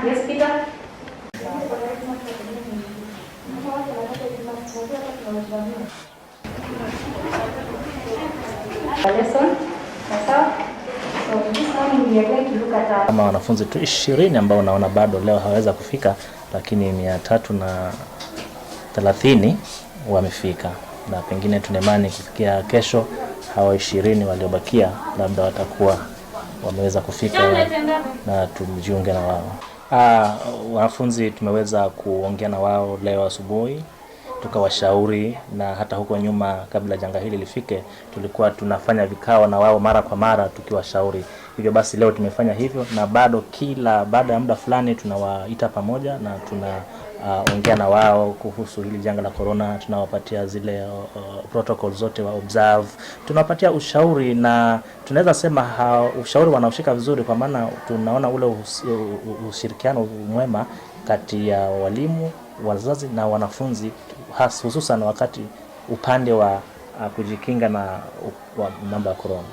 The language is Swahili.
Yes, Peter. Kama wanafunzi tu 20 ambao naona bado leo hawaweza kufika, lakini 330 wamefika, na pengine tunemani kufikia kesho hawa 20 waliobakia labda watakuwa wameweza kufika na tujiunge na wao. Wanafunzi tumeweza kuongea na wao leo asubuhi, tukawashauri, na hata huko nyuma kabla janga hili lifike tulikuwa tunafanya vikao na wao mara kwa mara tukiwashauri. Hivyo basi leo tumefanya hivyo, na bado kila baada ya muda fulani tunawaita pamoja na tunaongea na wao kuhusu hili janga la corona. Tunawapatia zile protocol zote wa observe, tunawapatia ushauri, na tunaweza sema ushauri wanaoshika vizuri, kwa maana tunaona ule ushirikiano mwema kati ya walimu, wazazi na wanafunzi, hususan wakati upande wa kujikinga na mambo ya corona.